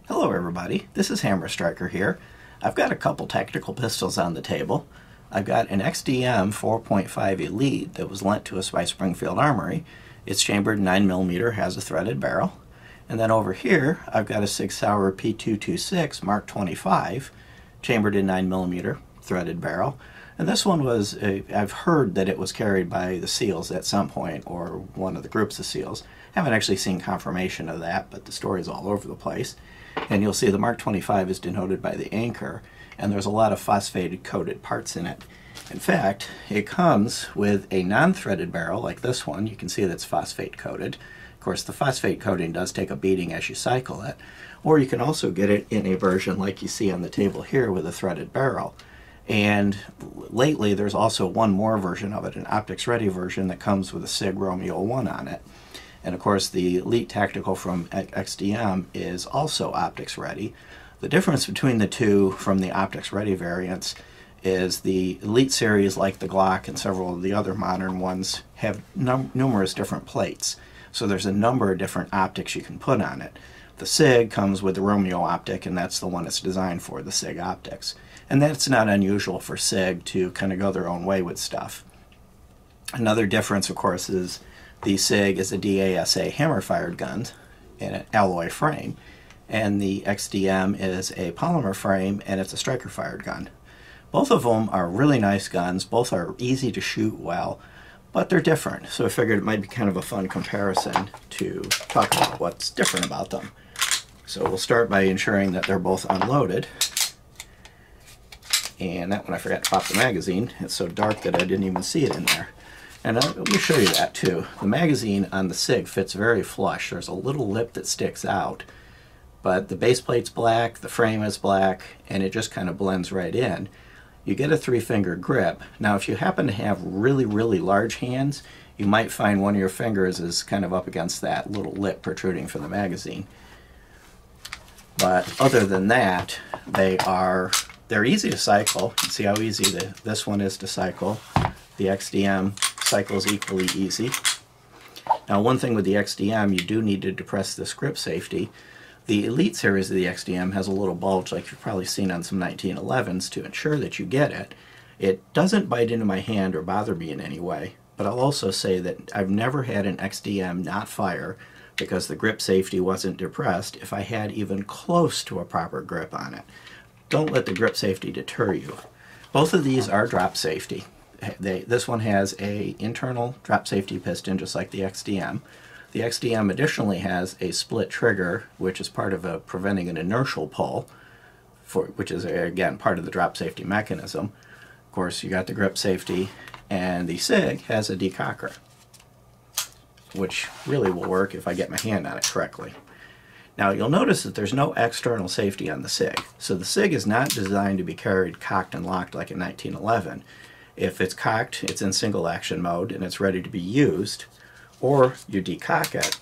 Hello everybody, this is Hammer Striker here. I've got a couple tactical pistols on the table. I've got an XD-m 4.5 Elite that was lent to us by Springfield Armory. It's chambered 9mm, has a threaded barrel. And then over here I've got a Sig Sauer P226 MK25, chambered in 9mm, threaded barrel. And this one was, I've heard that it was carried by the SEALs at some point, or one of the groups of SEALs. Haven't actually seen confirmation of that, but the story's all over the place. And you'll see the Mark 25 is denoted by the anchor, and there's a lot of phosphated coated parts in it. In fact, it comes with a non-threaded barrel like this one. You can see that's phosphate coated. Of course, the phosphate coating does take a beating as you cycle it. Or you can also get it in a version like you see on the table here with a threaded barrel. And lately there's also one more version of it, an optics ready version that comes with a SIG Romeo 1 on it. And of course the Elite Tactical from XD-m is also optics ready. The difference between the two from the optics ready variants is the Elite series, like the Glock and several of the other modern ones, have numerous different plates. So there's a number of different optics you can put on it. The SIG comes with the Romeo optic, and that's the one it's designed for, the SIG optics. And that's not unusual for SIG to kind of go their own way with stuff. Another difference, of course, is the SIG is a DASA hammer-fired gun in an alloy frame, and the XD-m is a polymer frame, and it's a striker-fired gun. Both of them are really nice guns. Both are easy to shoot well, but they're different. So I figured it might be kind of a fun comparison to talk about what's different about them. So we'll start by ensuring that they're both unloaded. And that one I forgot to pop the magazine. It's so dark that I didn't even see it in there. And let me show you that too. The magazine on the SIG fits very flush. There's a little lip that sticks out, but the base plate's black, the frame is black, and it just kind of blends right in. You get a 3-finger grip. Now if you happen to have really, really large hands, you might find one of your fingers is kind of up against that little lip protruding from the magazine. But other than that, they're easy to cycle. You can see how easy this one is to cycle. The XD-m cycles equally easy. Now one thing with the XD-m, you do need to depress this grip safety. The Elite series of the XD-m has a little bulge like you've probably seen on some 1911s to ensure that you get it. It doesn't bite into my hand or bother me in any way, but I'll also say that I've never had an XD-m not fire because the grip safety wasn't depressed if I had even close to a proper grip on it. Don't let the grip safety deter you. Both of these are drop safety. This one has an internal drop safety piston just like the XD-m. The XD-m additionally has a split trigger, which is part of preventing an inertial pull, which is again part of the drop safety mechanism. Of course, you got the grip safety, and the SIG has a decocker, which really will work if I get my hand on it correctly. Now you'll notice that there's no external safety on the SIG. So the SIG is not designed to be carried cocked and locked like in 1911. If it's cocked, it's in single action mode and it's ready to be used, or you decock it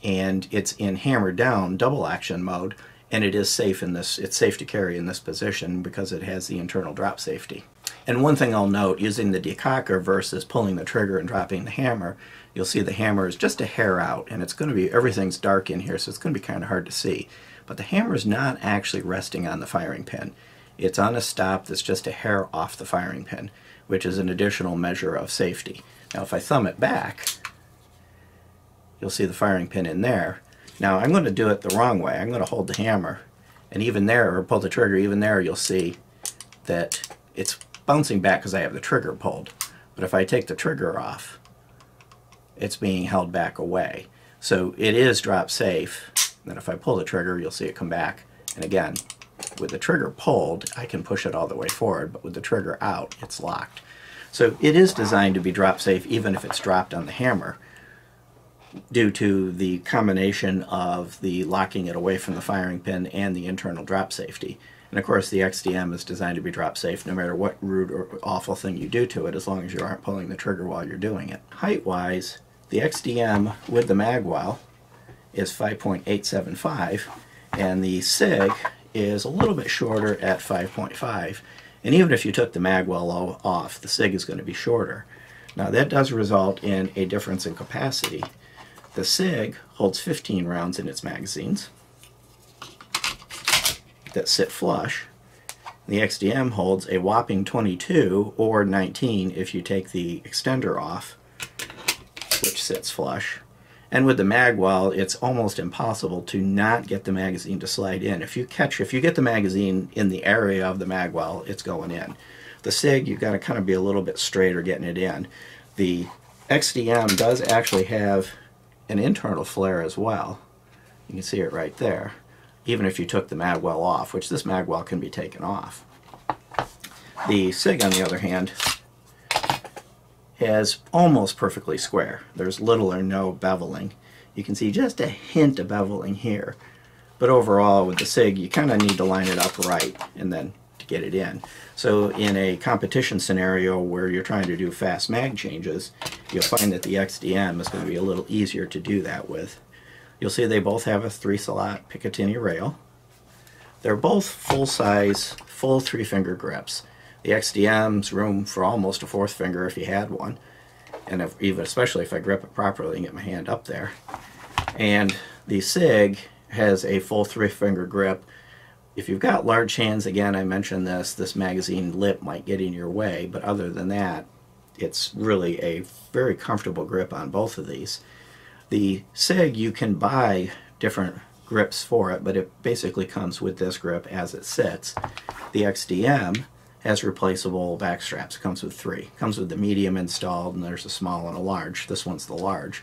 and it's in hammer down double action mode, and it is safe in this, it's safe to carry in this position because it has the internal drop safety. And one thing I'll note, using the decocker versus pulling the trigger and dropping the hammer, you'll see the hammer is just a hair out, and it's going to be, everything's dark in here, so it's going to be kind of hard to see. But the hammer is not actually resting on the firing pin. It's on a stop that's just a hair off the firing pin, which is an additional measure of safety. Now if I thumb it back, you'll see the firing pin in there. Now I'm going to do it the wrong way. I'm going to hold the hammer, and even there, or pull the trigger, even there you'll see that it's bouncing back because I have the trigger pulled. But if I take the trigger off, it's being held back away. So it is drop safe. Then if I pull the trigger, you'll see it come back. And again, with the trigger pulled, I can push it all the way forward, but with the trigger out, it's locked. So it is designed to be drop safe even if it's dropped on the hammer, due to the combination of the locking it away from the firing pin and the internal drop safety. And of course the XD-m is designed to be drop safe no matter what rude or awful thing you do to it, as long as you aren't pulling the trigger while you're doing it. Height-wise, the XD-m with the magwell is 5.875, and the SIG is a little bit shorter at 5.5. And even if you took the magwell off, the SIG is going to be shorter. Now that does result in a difference in capacity. The SIG holds 15 rounds in its magazines, that sit flush. The XD-m holds a whopping 22 or 19 if you take the extender off, which sits flush. And with the mag well, it's almost impossible to not get the magazine to slide in. If you get the magazine in the area of the mag well, it's going in. The SIG, you've got to kind of be a little bit straighter getting it in. The XD-m does actually have an internal flare as well. You can see it right there, even if you took the mag well off, which this mag well can be taken off. The SIG, on the other hand, is almost perfectly square. There's little or no beveling. You can see just a hint of beveling here. But overall, with the SIG, you kind of need to line it up right and then to get it in. So in a competition scenario where you're trying to do fast mag changes, you'll find that the XD-m is going to be a little easier to do that with. You'll see they both have a 3-slot Picatinny rail. They're both full-size, full 3-finger grips. The XD-m's room for almost a 4th finger if you had one, and especially if I grip it properly and get my hand up there. And the SIG has a full 3-finger grip. If you've got large hands, again, I mentioned this magazine lip might get in your way, but other than that, it's really a very comfortable grip on both of these. The SIG, you can buy different grips for it, but it basically comes with this grip as it sits. The XD-m has replaceable back straps. It comes with 3. It comes with the medium installed, and there's a small and a large. This one's the large.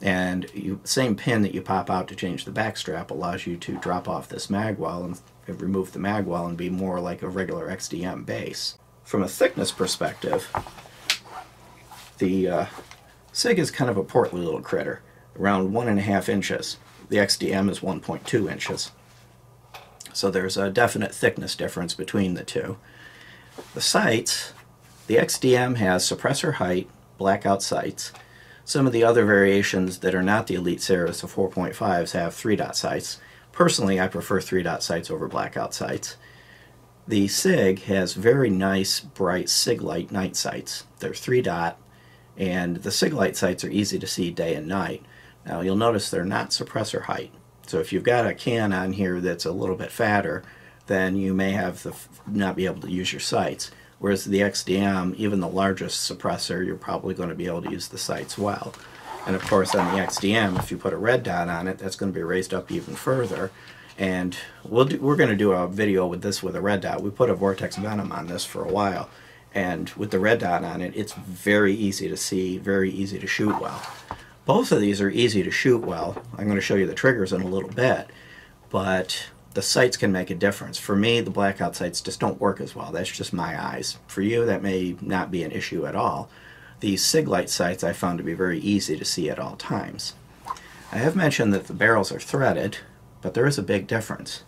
And same pin that you pop out to change the back strap allows you to drop off this mag well and remove the mag well and be more like a regular XD-m base. From a thickness perspective, the SIG is kind of a portly little critter, around 1.5 inches. The XD-m is 1.2 inches. So there's a definite thickness difference between the two. The sights, the XD-m has suppressor height, blackout sights. Some of the other variations that are not the Elite series of 4.5s have 3-dot sights. Personally, I prefer 3-dot sights over blackout sights. The SIG has very nice, bright SIG light night sights. They're 3-dot, and the SIG light sights are easy to see day and night. Now, you'll notice they're not suppressor height. So if you've got a can on here that's a little bit fatter, then you may have not be able to use your sights. Whereas the XD-m, even the largest suppressor, you're probably going to be able to use the sights well. And of course on the XD-m, if you put a red dot on it, that's going to be raised up even further. And we're going to do a video with this with a red dot. We put a Vortex Venom on this for a while, and with the red dot on it, it's very easy to see, very easy to shoot well. Both of these are easy to shoot well. I'm going to show you the triggers in a little bit, but the sights can make a difference. For me, the blackout sights just don't work as well. That's just my eyes. For you, that may not be an issue at all. These SIG light sights I found to be very easy to see at all times. I have mentioned that the barrels are threaded, but there is a big difference.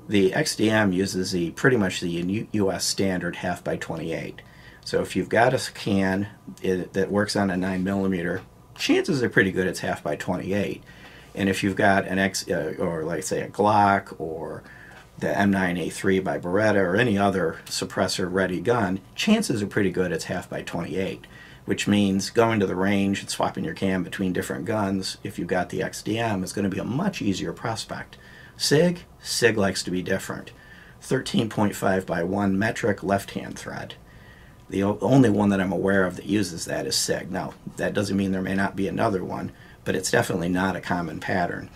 The XD-m uses pretty much the US standard 1/2x28. So if you've got a can that works on a 9mm, chances are pretty good it's 1/2x28. And if you've got an or like say a Glock or the M9A3 by Beretta or any other suppressor ready gun, chances are pretty good it's 1/2x28, which means going to the range and swapping your cam between different guns, if you've got the XD-m, is going to be a much easier prospect. SIG likes to be different. 13.5x1 metric left-hand thread. The only one that I'm aware of that uses that is SIG. Now, that doesn't mean there may not be another one, but it's definitely not a common pattern.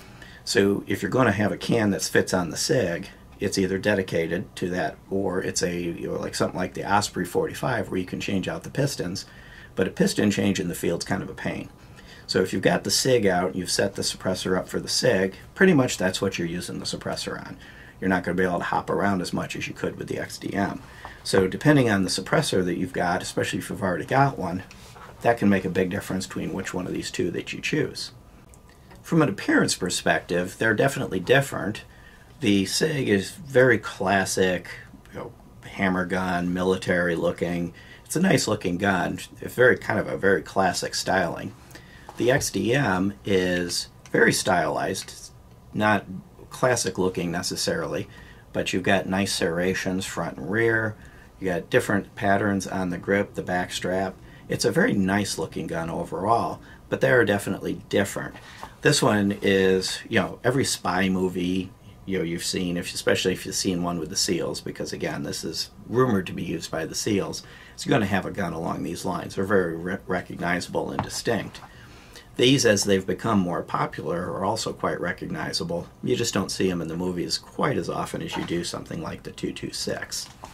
So if you're going to have a can that fits on the SIG, it's either dedicated to that or it's like something like the Osprey 45 where you can change out the pistons, but a piston change in the field's kind of a pain. So if you've got the SIG out and you've set the suppressor up for the SIG, pretty much that's what you're using the suppressor on. You're not going to be able to hop around as much as you could with the XD-m. So depending on the suppressor that you've got, especially if you've already got one, that can make a big difference between which one of these two that you choose. From an appearance perspective, they're definitely different. The SIG is very classic, hammer gun, military looking. It's a nice looking gun. It's kind of a very classic styling. The XD-m is very stylized, not classic looking necessarily, but you've got nice serrations front and rear. You got different patterns on the grip, the back strap. It's a very nice looking gun overall, but they are definitely different. This one is, every spy movie, you've seen, especially if you've seen one with the seals, because again, this is rumored to be used by the seals. It's going to have a gun along these lines. They're very recognizable and distinct. These, as they've become more popular, are also quite recognizable. You just don't see them in the movies quite as often as you do something like the 226. I'm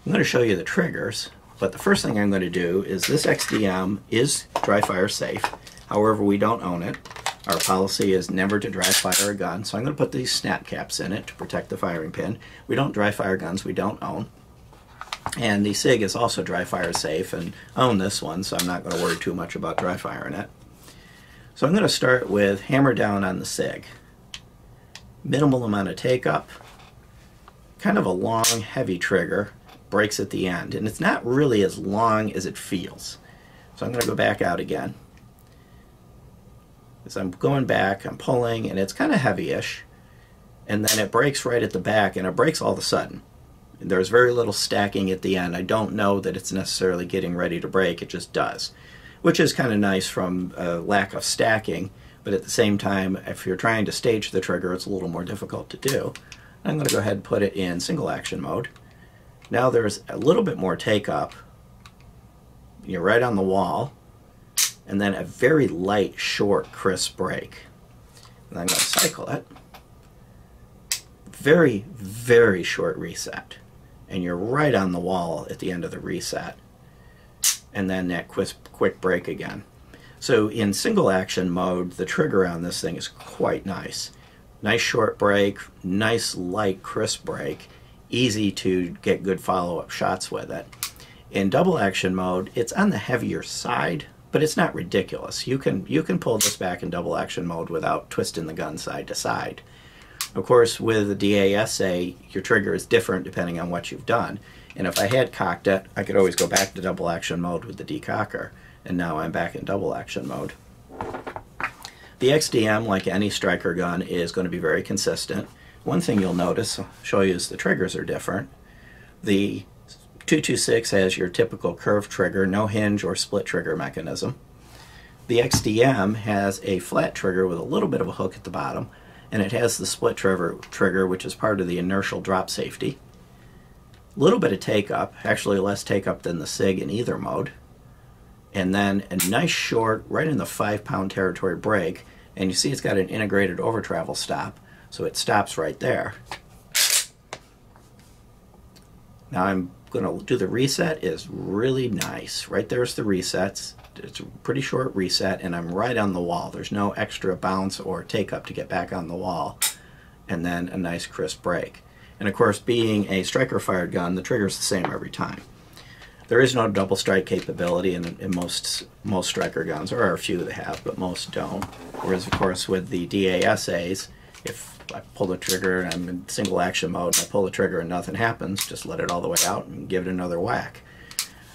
going to show you the triggers, but the first thing I'm going to do is this XD-m is dry fire safe. However, we don't own it. Our policy is never to dry fire a gun, so I'm going to put these snap caps in it to protect the firing pin. We don't dry fire guns we don't own. And the SIG is also dry fire safe, and I own this one, so I'm not going to worry too much about dry firing it. So I'm going to start with hammer down on the SIG. Minimal amount of take up, kind of a long, heavy trigger, breaks at the end, and it's not really as long as it feels. So I'm going to go back out again. As I'm going back, I'm pulling, and it's kind of heavy-ish, and then it breaks right at the back, and it breaks all of a sudden. There's very little stacking at the end. I don't know that it's necessarily getting ready to break, it just does, which is kind of nice from a lack of stacking, but at the same time, if you're trying to stage the trigger, it's a little more difficult to do. I'm going to go ahead and put it in single action mode. Now there's a little bit more take up. You're right on the wall, and then a very light, short, crisp break. And I'm going to cycle it. Very, very short reset. And you're right on the wall at the end of the reset. And then that quick break again. So in single action mode, the trigger on this thing is quite nice. Nice short break, nice light crisp break, easy to get good follow-up shots with it. In double action mode, it's on the heavier side, but it's not ridiculous. You can pull this back in double action mode without twisting the gun side to side. Of course, with the DASA, your trigger is different depending on what you've done. And if I had cocked it, I could always go back to double action mode with the decocker. And now I'm back in double action mode. The XD-m, like any striker gun, is going to be very consistent. One thing you'll notice, I'll show you, is the triggers are different. The 226 has your typical curved trigger, no hinge or split trigger mechanism. The XD-m has a flat trigger with a little bit of a hook at the bottom, and it has the split trigger, which is part of the inertial drop safety. A little bit of take up, actually less take up than the SIG in either mode. And then a nice short, right in the 5-pound territory break, and you see it's got an integrated over travel stop, so it stops right there. Now I'm going to do the reset. Is really nice. Right there's the resets. It's a pretty short reset, and I'm right on the wall. There's no extra bounce or take up to get back on the wall. And then a nice crisp break. And of course, being a striker fired gun, the trigger's the same every time. There is no double strike capability in most striker guns. There are a few that have, but most don't. Whereas of course with the DASAs, if I pull the trigger and I'm in single action mode and I pull the trigger and nothing happens, just let it all the way out and give it another whack.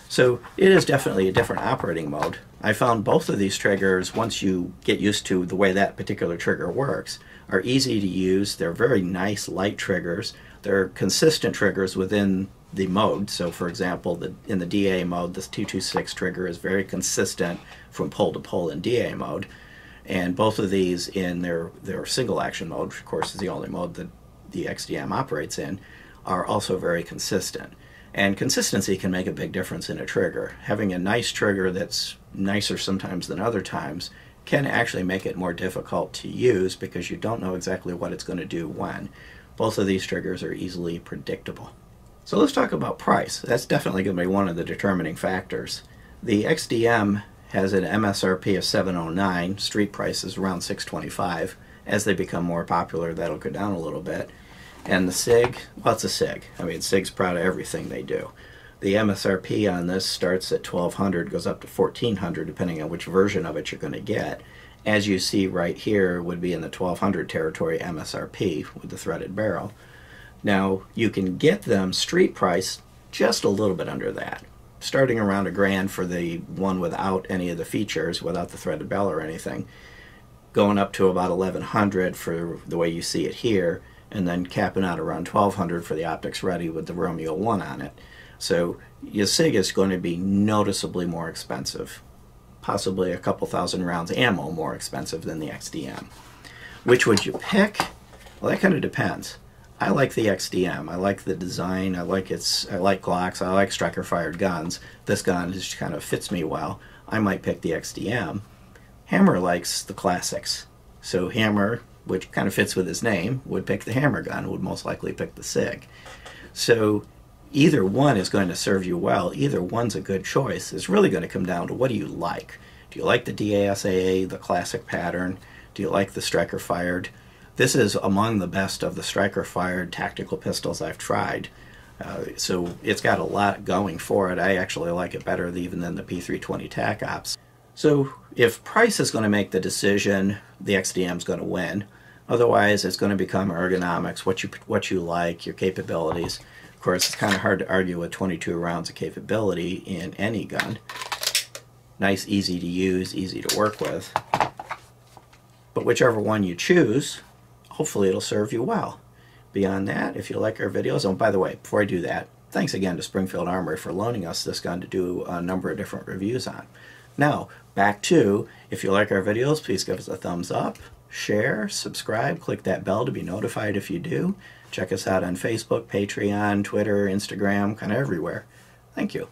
So it is definitely a different operating mode. I found both of these triggers, once you get used to the way that particular trigger works, are easy to use. They're very nice light triggers. They're consistent triggers within the mode. So for example, in the DA mode, this 226 trigger is very consistent from pull to pull in DA mode. And both of these in their single action mode, which of course is the only mode that the XD-m operates in, are also very consistent. And consistency can make a big difference in a trigger. Having a nice trigger that's nicer sometimes than other times can actually make it more difficult to use because you don't know exactly what it's going to do when. Both of these triggers are easily predictable. So let's talk about price. That's definitely going to be one of the determining factors. The XD-m has an MSRP of $709. Street price is around $625. As they become more popular, that'll go down a little bit. And the SIG, well, it's a SIG. I mean, SIG's proud of everything they do. The MSRP on this starts at $1,200, goes up to $1,400, depending on which version of it you're going to get. As you see right here, would be in the $1,200 territory MSRP with the threaded barrel. Now, you can get them street price just a little bit under that, starting around $1,000 for the one without any of the features, without the threaded barrel or anything, going up to about $1,100 for the way you see it here, and then capping out around $1,200 for the optics ready with the Romeo 1 on it. So your SIG is going to be noticeably more expensive, possibly a couple thousand rounds ammo more expensive than the XD-m. Which would you pick? Well, that kind of depends. I like the XD-m. I like the design. I like Glocks. I like striker-fired guns. This gun just kind of fits me well. I might pick the XD-m. Hammer likes the classics. So Hammer, which kind of fits with his name, would pick the Hammer gun, would most likely pick the SIG. So either one is going to serve you well. Either one's a good choice. It's really going to come down to what do you like. Do you like the DASAA, the classic pattern? Do you like the striker-fired? This is among the best of the striker-fired tactical pistols I've tried. So it's got a lot going for it. I actually like it better even than the P320 Tac Ops. So if price is going to make the decision, the XD-m is going to win. Otherwise, it's going to become ergonomics, what you like, your capabilities. Of course, it's kind of hard to argue with 22 rounds of capability in any gun. Nice, easy to use, easy to work with. But whichever one you choose, hopefully it'll serve you well. Beyond that, if you like our videos, and by the way, before I do that, thanks again to Springfield Armory for loaning us this gun to do a number of different reviews on. Now, back to, if you like our videos, please give us a thumbs up, share, subscribe, click that bell to be notified if you do. Check us out on Facebook, Patreon, Twitter, Instagram, kind of everywhere. Thank you.